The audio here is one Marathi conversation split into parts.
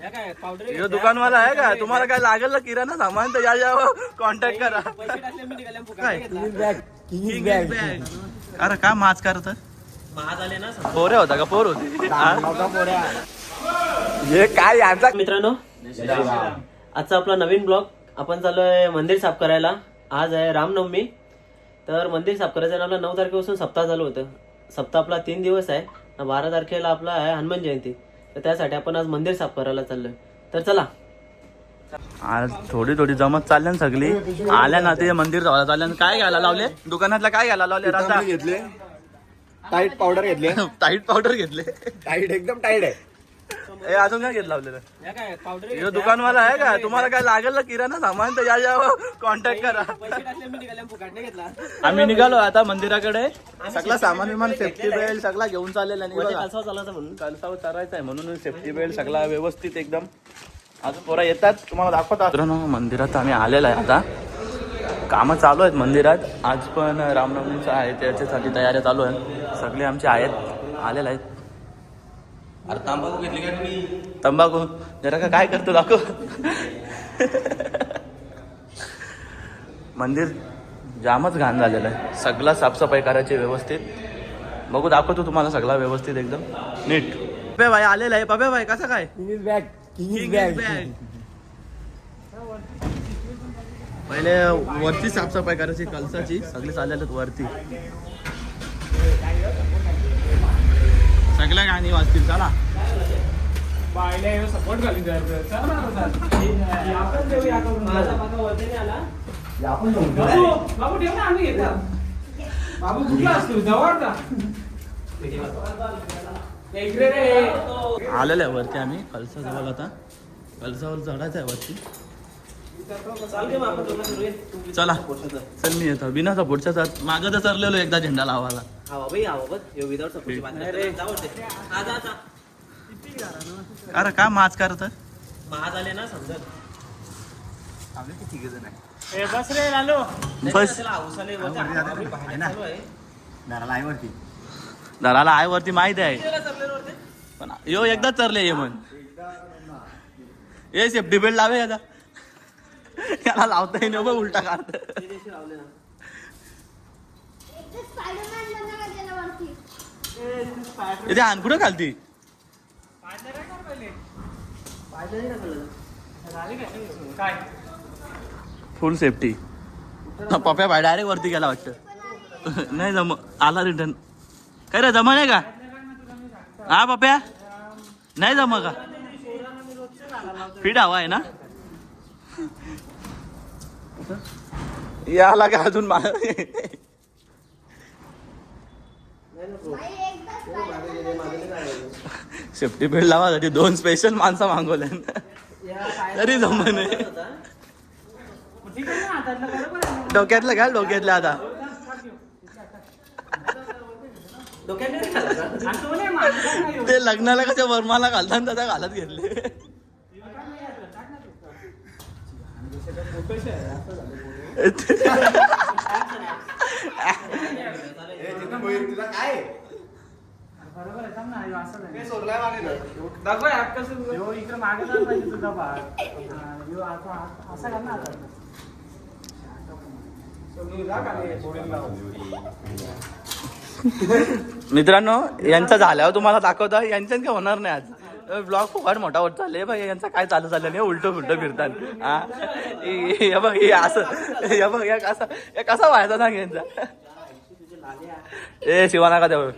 यो दुकानवाला आहे का? तुम्हाला काय लागेल ना किराणा सामान तर या कॉन्टॅक्ट करा. अरे का माच करत पोरे होता का? पोर होती हे काय यांचा. मित्रांनो, आजचा आपला नवीन ब्लॉग. आपण चाललोय मंदिर साफ करायला. आज आहे रामनवमी. तर मंदिर साफ करायचं आपला 9 तारखेपासून सप्ताह चालू होतं. सप्ताह आपला 3 दिवस आहे. 12 तारखेला आपला आहे हनुमान जयंती. तर त्यासाठी आपण आज मंदिर साफ करायला चाललोय. तर चला. आज थोडी थोडी जमत चालल्या सगळी आल्या ना. ते मंदिर जायला चालल्या. काय घ्यायला लावले दुकानातला? काय घ्यायला लावले? राजा घेतले, टाईट पावडर घेतले. टाईट पावडर घेतले. टाईट एकदम टाईट आहे. हे अजून काय घेत लावलेलं? यो दुकानवाला आहे का? तुम्हाला काय लागेल ना किराणा सामान तर या कॉन्टॅक्ट करा. आम्ही निघालो आता मंदिराकडे. सगळा सामान विमान सेफ्टी बेल्ट सगळा घेऊन चाललेला. चालायचं म्हणून कलसावर चरायचा आहे म्हणून सेफ्टी बेल्ट सगळा व्यवस्थित एकदम. अजून पोरा येतात तुम्हाला दाखवतात. मंदिरात आम्ही आलेला आहे. आता कामं चालू आहेत मंदिरात. आज पण रामनवमीचं आहे त्याच्यासाठी तयारी चालू आहे. सगळे आमचे आहेत आलेले आहेत. अरे तंबाखू घेतली का तुम्ही? तंबाखू जरा का काय करतो दाखव. मंदिर जामच घाण झालेलं आहे. सगळा साफसफाई करायची व्यवस्थित. बघू दाखवतो तुम्हाला सगळा व्यवस्थित एकदम नीट. पप्या भाई आलेला आहे. पप्या भाई कसं काय? पहिले वरती साफसफाई करायची कलसाची. सगळे चाललेले वरती. सगळ्या गाणी वाजतील. चला सपोर्ट घालून बाबू ठेव ना. आम्ही घेतो. बाबू कुठला असतो? जवळ आलेलं आहे वरती. आम्ही कलसाजवळ आता कलसावर चढायचं आहे वरती. चला चल मी येतो. बिना पुढच्या मागं तर चरलेलो एकदा झेंडा लावायला. अरे का माच करत महाज आले ना समजा. बस रे लालो. बस दराला आहे वरती माहित आहे. पण यो एकदा चरले ये म्हण. ये सेफ्टी बेल्ट लावे आता. त्याला लावता येईल बघ उलटा काढत. इथे आण कुठं घालती? Full safety. पप्या बाय डायरेक्ट वरती गेला वाटतं. नाही जम आला रिटर्न. काय रे जमा नाही का? हा पप्या नाही जमा का? फिट हवा आहे ना. याला का अजून सेफ्टी बेल्ट लावासाठी 2 स्पेशल माणसं मागवले तरी जमणे. डोक्यातलं घाल. डोक्यातलं आता ते लग्नाला कशा वर्माला घालतात तसा घालत घेतले. मित्रांनो यांचा झाल्यावर तुम्हाला दाखवता. यांच्यात काय होणार नाही. आज ब्लॉग फुकाट मोठा होत चालले भाई. यांचा काय चालू झालं नाही. उलटं फुलटं फिरतात. हा हे बघ हे असं. हे बघ या कसा व्हायचा सांग यांचा. ए शिवाना का तेवढं.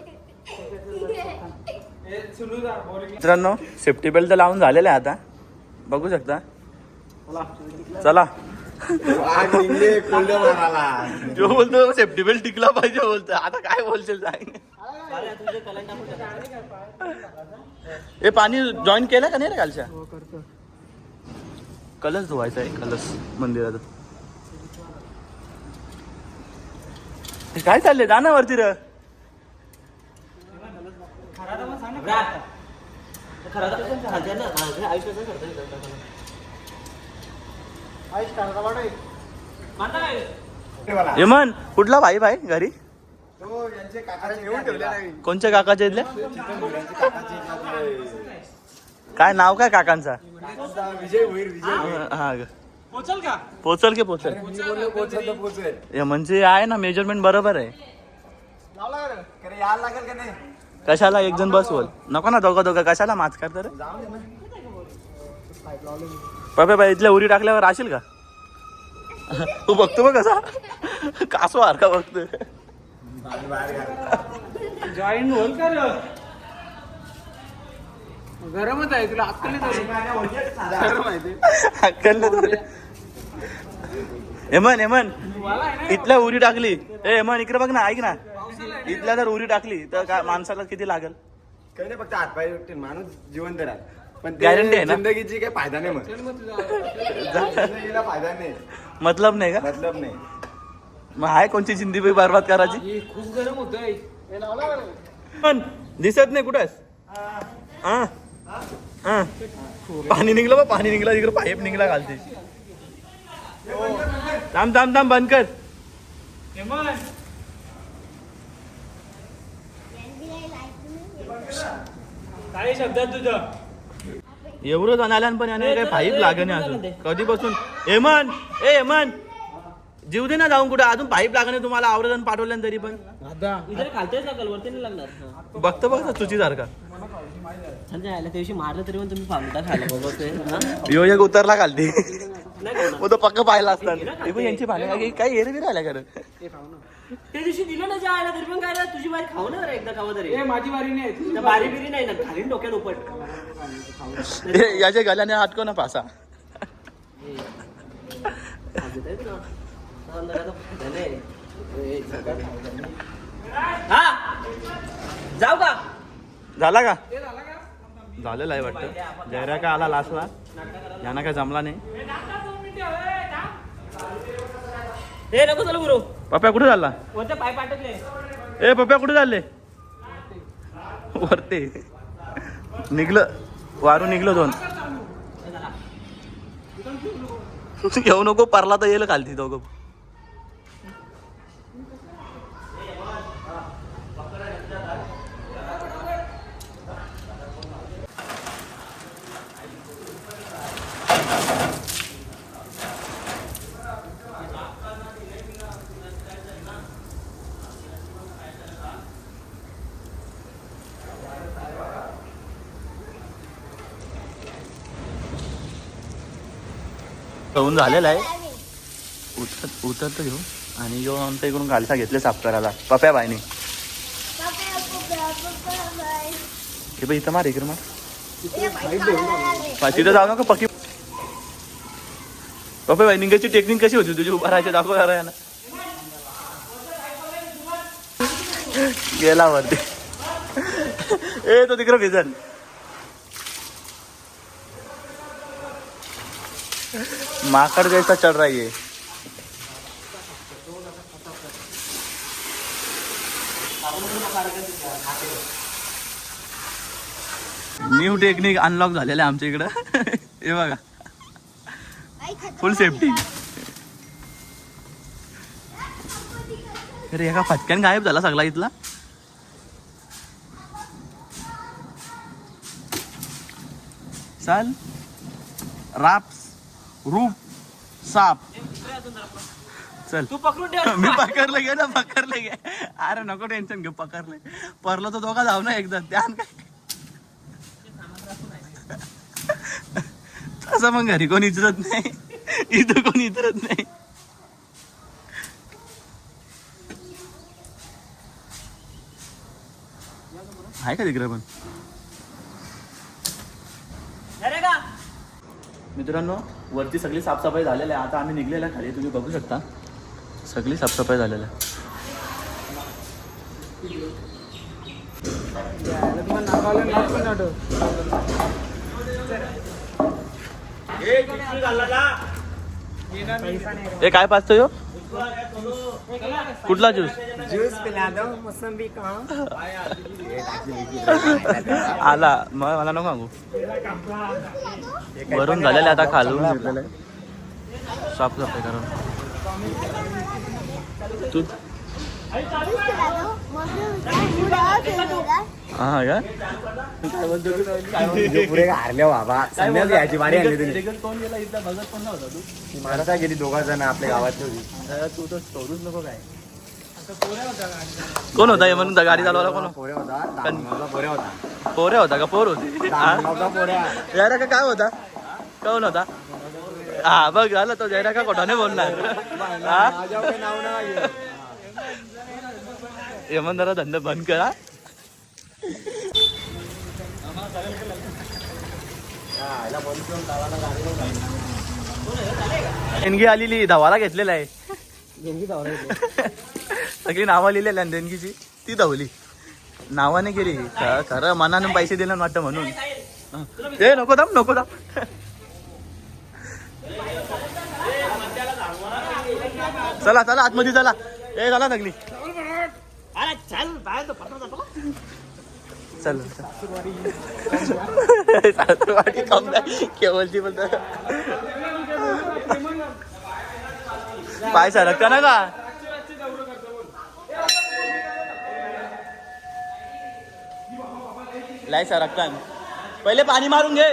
मित्रांनो सेफ्टी बेल्ट तर लावून झालेलं आहे आता. बघू शकता. चला जो बोलतो सेफ्टी बेल्ट टिकला पाहिजे बोलतो. आता काय बोलशील सांग. हे पाणी जॉईन केलं का नाही रे कालच्या? कलश धुवायचा आहे. कलश मंदिरात. काय चाललंय? जा ना वरती र. यमन कुठला भाई भाई घरी? कोणच्या काकाच्या इथल्या? काय नाव काय काकांचा? विजय होईल विजय हा ग. पोचल का? पोचल की पोचल? पोचेल हे म्हणजे आहे ना मेजरमेंट बरोबर आहे. यायला लागेल का नाही कशाला एक जण बसवल नको ना दोघं कशाला माच करता रे. पप्या बाई इथल्या उरी टाकल्यावर राशील का? तू बघतो बघ कसा कासो सारखा बघतो. जॉईन होल कर. गरमच आहे तुला अक्कल गरम आहे ते. अक्कल हेमन इथल्या उरी टाकली. ए हेमन इकडे बघ ना, ऐक ना, इथल्या जर उरी टाकली तर काय माणसाला किती लागेल? काही नाही, फक्त हातपाय उठतील, माणूस जिवंत राहत. पण Guarantee आहे ना? जिंदगीची काही फायदा नाही, मग जिंदगीला फायदा नाही, मतलब नाही का? मतलब नाही. मग आहे कोणची जिंदगी बरबाद करायची? हे खूप गरम होतंय. पण दिसत नाही कुठेच. पाणी निघलं बा, पाणी निघलं तिकडे, पाईप निघला घालते. थांब थांब थांब बंद कर. काय शब्दात तुझं? एवढं जाणाल्यान पण याने काही पाईप लागे नाही अजून कधीपासून. हेमन जीव दे ना जाऊन कुठे, अजून पाईप लागणे तुम्हाला आवडत पाठवल्यान तरी पण. इथे खालतेच ना वरती नाही लागणार. बघतो बघ चुची सारखा. त्या दिवशी मारलं तरी पण तुम्ही फालुदा खायला बाबा. यो एक उतरला घालते नाही मग तो पक्क पाहिला असतात. यांची भांडे काय एरवी राहिल्या खरं. त्या दिवशी दिलं ना जेवायला तरी पण काय तुझी बारी खाऊ ना रे एकदा खावा तरी. ए माझी बारी नाही. बारी बिरी नाही ना, खाली डोक्यात उपट. याच्या गल्याने हाटको ना पासा. हा जाऊ का? झाला का? झालेला आहे वाटतं. जयरा काय आला लास्टला, यांना काय जमला नाही. हे नको चला गुरु. पप्या कुठे चालला? वरते पाय पाठवले. ए पप्या कुठे चालले? वरते निघलं वारू निघलं दोन. घेऊ नको, परला तर येईल खालती दोघं. होऊन झालेला आहे. उतरतो घेऊ आणि यो आमच्या इकडून गालसा घेतले साफ करायला पप्या बायने. हे बाई इथं मार, इकडे मार. तिथं जाऊ नका पक्की. पप्या बाई निघायची टेक्निक कशी होती तुझी? उभा राहायची दाखव जरा याला. गेला वरती. ए तो तिकडे भिजल. माकड़ जैसा चढ़ रही है. न्यू टेक्निक अनलॉक झालेलं आहे आमच्या इकडं. हे बघा, फुल सेफ्टी. अरे एका फटक्यान गायब झाला सगळा इथला. चाल राप्स रूप साप. चल तू पकडून ठेव. मी पकडलं गे ना, पकडलं गे. अरे नको टेन्शन घेऊ, पकडलंय. परलो तर दोघा जाऊ ना एकदा ध्यान काय. तसं मग घरी कोणी इचरत नाही, इथं कोणी इचरत नाही. आहे का तिकडे पण? मित्रांनो वरती सगळी साफसफाई झालेली आहे. आता आम्ही निघलेला खाली, तुम्ही बघू शकता सगळी साफसफाई झालेली आहे. हे काय पाचतो यो? कुठला ज्यूस? ज्यूस पिला दो मोसंबी का. आला मग मला नको सांगू. वरून झालेलं आता खालून घेतलेलं आहे साफसफाई करून. तू हा का पुढे हारल्या बाबा संन्यास घ्यायची वारी आणली तुम्ही कोण गेला इथला बघत पण नव्हता तू माणसा गेली दोघा जण आपल्या गावातली होती तू तर सोडूच नको काय कोण होता हे म्हणून गाडी चालवायला कोण पोऱ्या होता दामगावचा पोऱ्या होता पोऱ्या होता का पोर होती दामगावचा पोऱ्या जयरा का काय होता कोण होता हा बघ झालं तो जयरा का खोटाने बोलणार हा माझ्यावर काही नाव नाही हे म्हण जरा धंदा बंद करा देणगी आलेली धावाला घेतलेला आहे सगळी नावं लिहिलेली आहे देणगीची ती धावली नावाने गेली खरं मनानं पैसे दिले वाटतं म्हणून ते नको दाम नको दाम चला चला आतमध्ये चला ए झाला नगली चल सासूरवाडी कम नाही केवलची बोलतो पाय सरकता ना का लाई सरकता पहिले पाणी मारून घे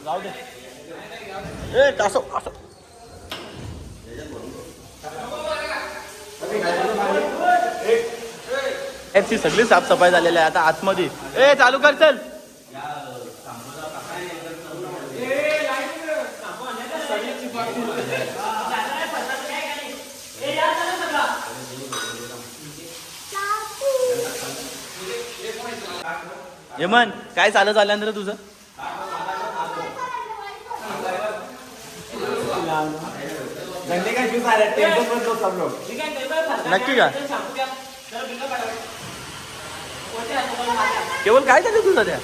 जाऊ दे ए टासो टासो ची सगळी साफसफाई झालेली आहे आता आतमध्ये ए चालू कर चल हेमन काय चालू झाल्यानंतर तुझं नक्की का केवळ काय झालं तुझं त्या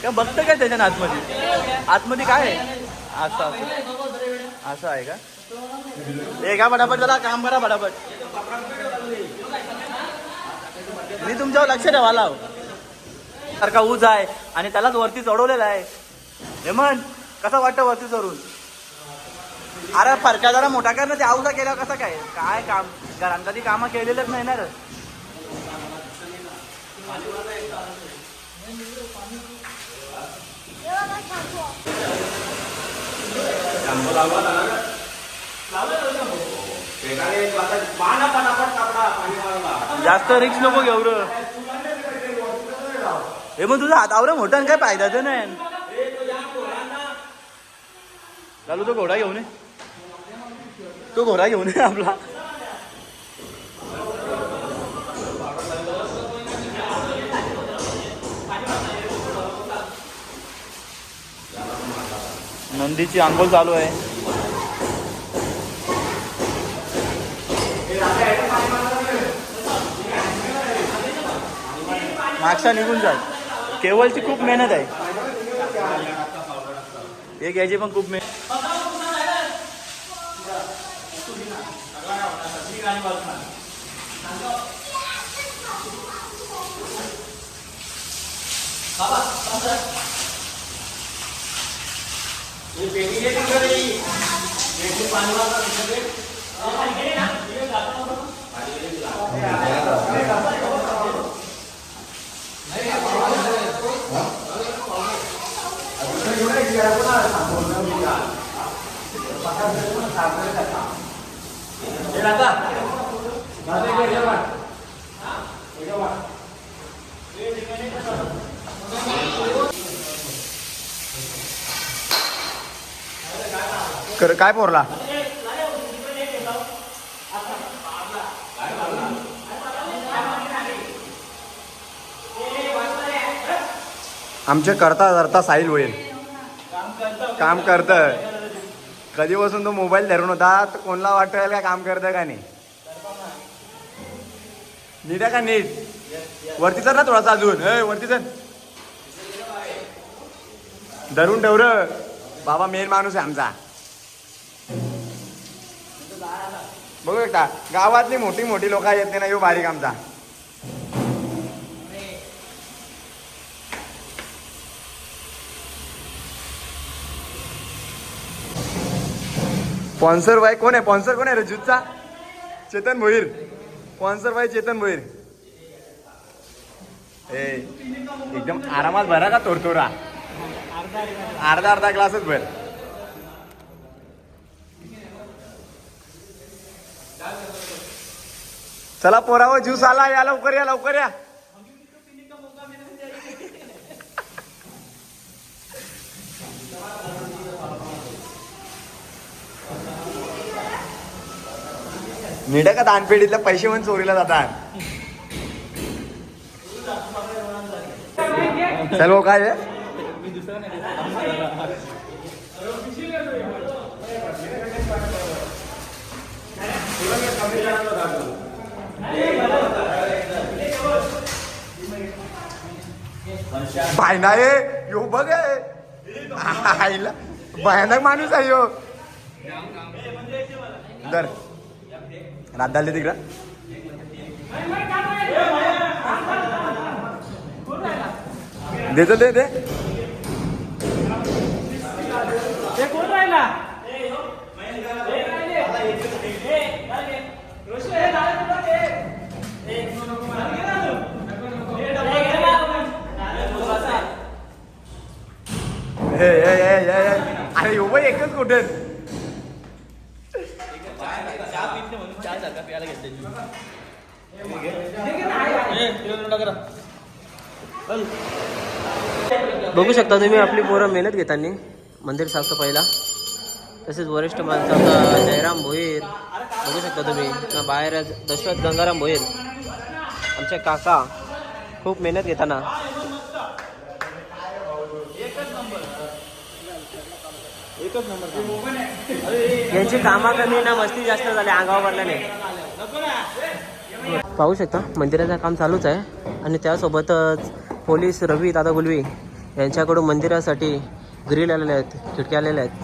काय बघतं काय त्याच्या आतमध्ये काय आहे असं असं असं आहे का हे का फटाफट जरा काम करा फटाफट मी तुमच्यावर लक्ष ठेवायला सारखा ऊज आहे आणि त्यालाच वरती चढवलेला आहे हेमंत कसं वाटतं वरती चढून अरे फरका जरा मोठा कर ना ते आऊसा केल्यावर कसं काय काय काम घरात कधी कामं केलेलंच नाही ना रे जास्त रिक्स नको घेऊ रे हे मग तुझा हातावर मोठा काय फायदाचं नाही चालू तो घोडा घेऊन ये तो घोडा घेऊन ये आपला नंदीची आंघोळ चालू आहे मागचा निघून जात केवळची खूप मेहनत आहे एक याची पण खूप मेहनत काय पोरला आमचे करता करता साहिल होईल काम करत कधीपासून तो मोबाईल धरून होता तर कोणाला वाटेल काय काम करतं का नाही नीट आहे का नीट वरती तर ना थोडासा अजून वरती तर धरून ठेव र बाबा मेन माणूस आहे आमचा बघू एकदा गावातली मोठी मोठी लोक येत नाही ना यो बारीक आमचा स्पॉन्सर बाय कोण आहे? स्पॉन्सर कोण आहे रे ज्यूसचा? चेतन भोईर. Sponsor by Chetan Bhoir. ए एकदम आरामात भरा का तोरतोरा? अर्धा ग्लासच भर. चला पोरावर ज्यूस आला, या लवकर या लवकर या. निड का दानपेढीतले पैसे पण चोरीला जातात. चल भाऊ काय आहे? भाईना आहे यो बघ आईला भयानक माणूस आहे यो. दर राधाले तिकडं देतो दे दे. कोण राहिला? अरे यो बाई एकच कुठे बघू शकता तुम्ही आपली पोरं मेहनत घेताना मंदिर साफसफाईला. तसेच वरिष्ठ माणसाचा जयराम भोईर बघू शकता तुम्ही. बाहेर दशरथ गंगाराम भोईर आमचे काका खूप मेहनत घेताना. यांची कामा कमी ना मस्ती जास्त झाली अंगावर भरल्याने. पाहू शकता मंदिराचं काम चालूच आहे आणि त्यासोबतच पोलीस रवी दादा गुलवी यांच्याकडून मंदिरासाठी ग्रिल आलेले आहेत, खिडक्या आलेल्या आहेत.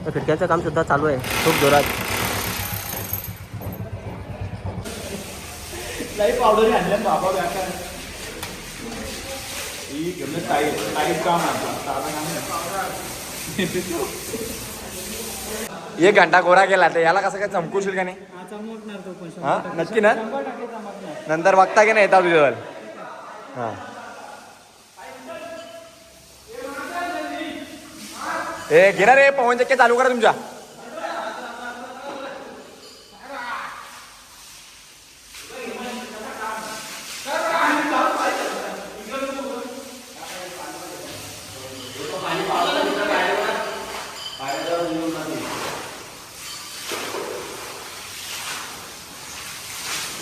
त्या खिडक्यांचं काम सुद्धा चालू आहे खूप जोरात. एक घंटा गोरा गेला तर याला कसं काय चमकूशील का नाही? हा नक्की ना? नंतर बघता की नाही येतात तुझ्यावर. हा ए गिरा रे पवन चक्के चालू करा तुमच्या.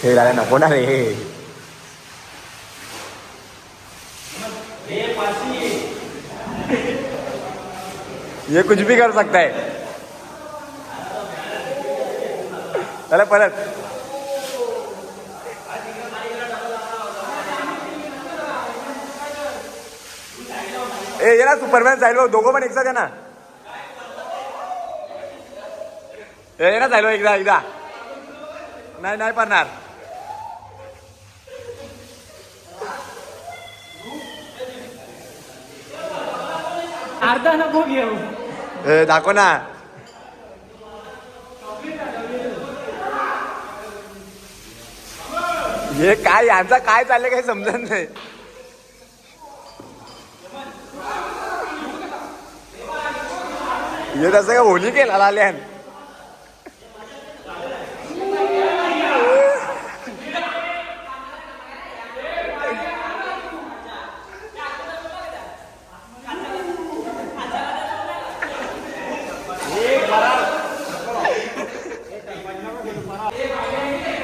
हे राहिले नको ना रे. ये कुछ भी कर सकता है. चला परत. ए ये ना सुपरमॅन साईड दोघं पण एकसाथ आहे ना. ये ना साईड एकदा एकदा नाही नाही पडणार. अर्धा नको घेऊ. दाखव ना. हे काय यांचा काय चाललंय काही समजत नाही. हे तसं काय होली केला लाल्यान.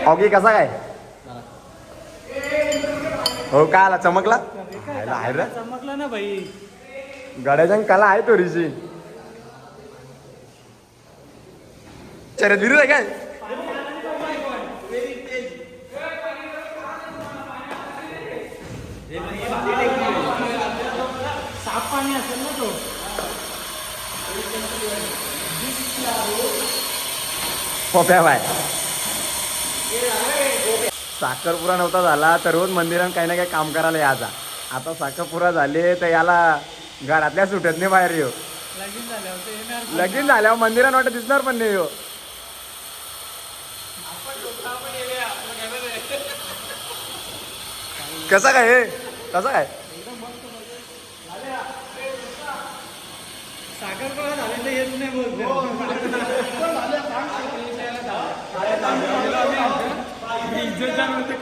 ओके कसा काय हो काय आला चमकला आहे रे. चमकला ना भाई. गड्याच्या कला आहे थोडीशी. शर्यत विरुद्ध आहे काय? साफ पाणी असेल ना तो. पोप्या बाय. साखरपुरा नव्हता झाला तर रोज मंदिरात काही ना काही काम करायला यायचा. आता साखरपुरा झाले तर याला घरातल्या सुटत नाही बाहेर येऊ. लगीन झाल्यावर मंदिरात वाटत दिसणार पण नाही हो. कसा काय हे कसा काय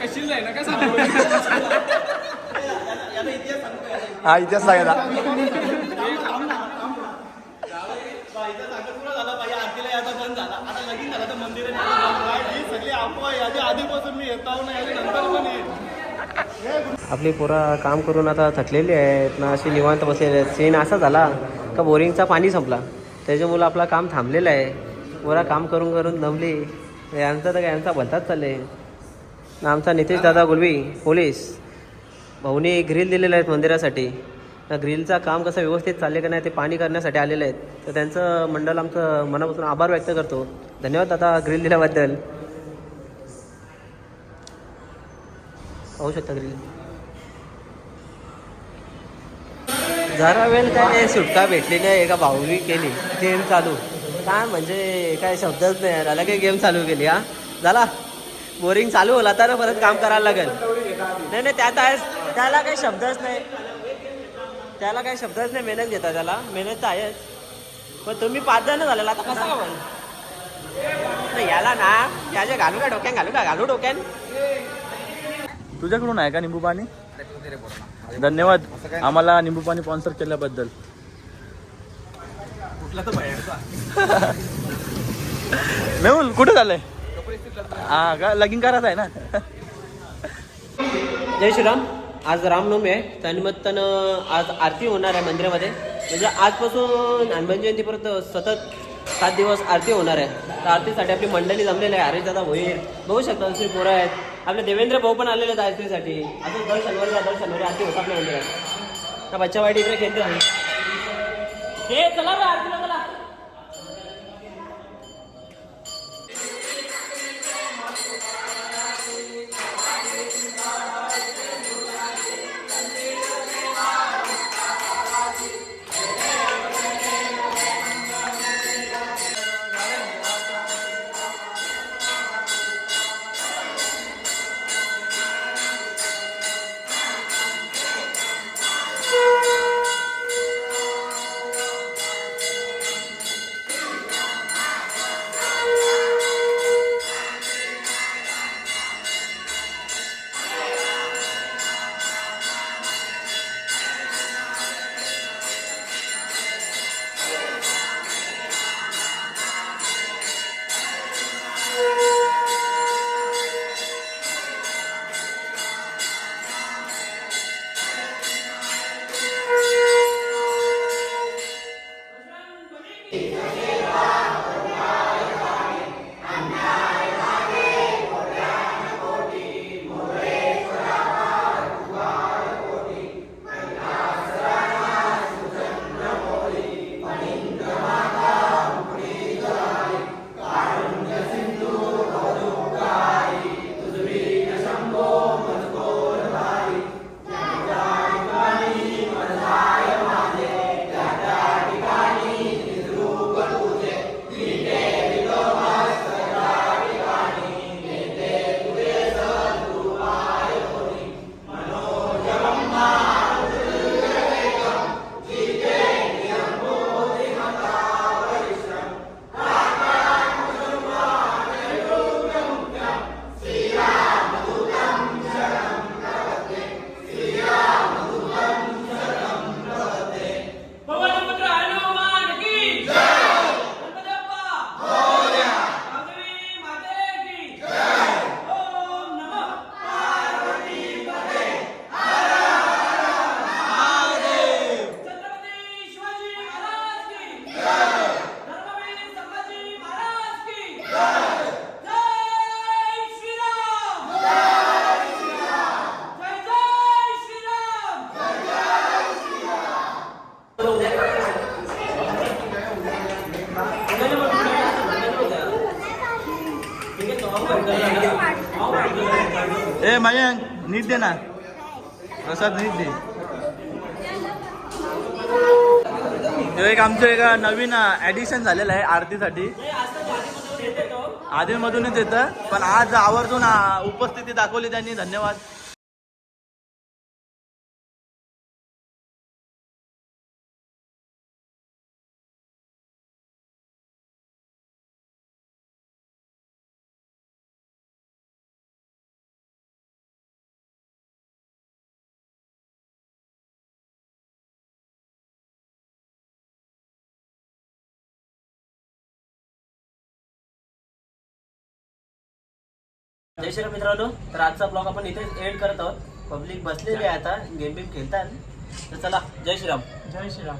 कशी जाईल ना का हा इतिहास सांगायचा आपली पोरं काम करून आता थकलेली आहेत ना, अशी निवांत बसलेली आहेत. सीन असा झाला का बोरिंगचा पाणी संपला, त्याच्यामुळं आपलं काम थांबलेलं आहे. पोरा काम करून करून दमली. यांचा तर काय यांचा भलताच चालले ना. आमचा नितेश दादा गुलवी पोलीस भाऊनी ग्रिल दिलेले आहेत मंदिरासाठी. ना ग्रिलचं काम कसं व्यवस्थित चालले का नाही ते पाणी करण्यासाठी आलेले आहेत. तर त्यांचं मंडळ आमचं मनापासून आभार व्यक्त करतो. धन्यवाद दादा ग्रिल दिल्याबद्दल. पाहू शकता ग्रिल. जरा वेळ काय सुटका भेटली नाही. एका भाऊनी केली गेम चालू. काय म्हणजे काय शब्दच नाही यार. काही गेम चालू केली. हा झाला बोरिंग चालू होला तर परत काम करायला लागेल. नाही त्यात आहेच. त्याला काही शब्दच नाही. त्याला काही शब्दच नाही. मेहनत घेता त्याला. मेहनत तर आहेच. पण तुम्ही 5 जण झालेला आता कसा का याला ना त्याच्या घालू का डोक्यान घालू डोक्यान. तुझ्याकडून आहे का निंबू पाणी? धन्यवाद आम्हाला निंबू पाणी स्पॉन्सर केल्याबद्दल. मेहुल कुठे झालंय? हा का लगीन करायचं आहे ना. जय श्रीराम. आज रामनवमी आहे. त्यानिमित्तानं आज आरती होणार आहे मंदिरामध्ये. म्हणजे आजपासून हनुमान जयंतीपर्यंत सतत 7 दिवस आरती होणार आहे. तर आरतीसाठी आपली मंडळी जमलेली आहे. हरीश दादा भोईर बघू शकता. दुसरी पोरं आहेत. आपले देवेंद्र भाऊ पण आलेले आहेत आरतीसाठी. असं दर शनिवारी आरती होतात आपल्या मंदिरात. त्या बच्चा वाईट इकडे खेळते आहे. हे चला रे आरतीला चला. ए मयंक नीट दे ना प्रसाद नीट दे. एक आमचं एक नवीन ॲडिशन झालेलं आहे आरतीसाठी. आधीमधूनच येतं पण आज आवर्जून उपस्थिती दाखवली त्यांनी. धन्यवाद. जय श्रीराम मित्रांनो. तर आजचा ब्लॉग आपण इथेच एंड करत आहोत. पब्लिक बसलेली आहे आता, गेम खेळतात. तर चला, जय श्रीराम. जय श्रीराम.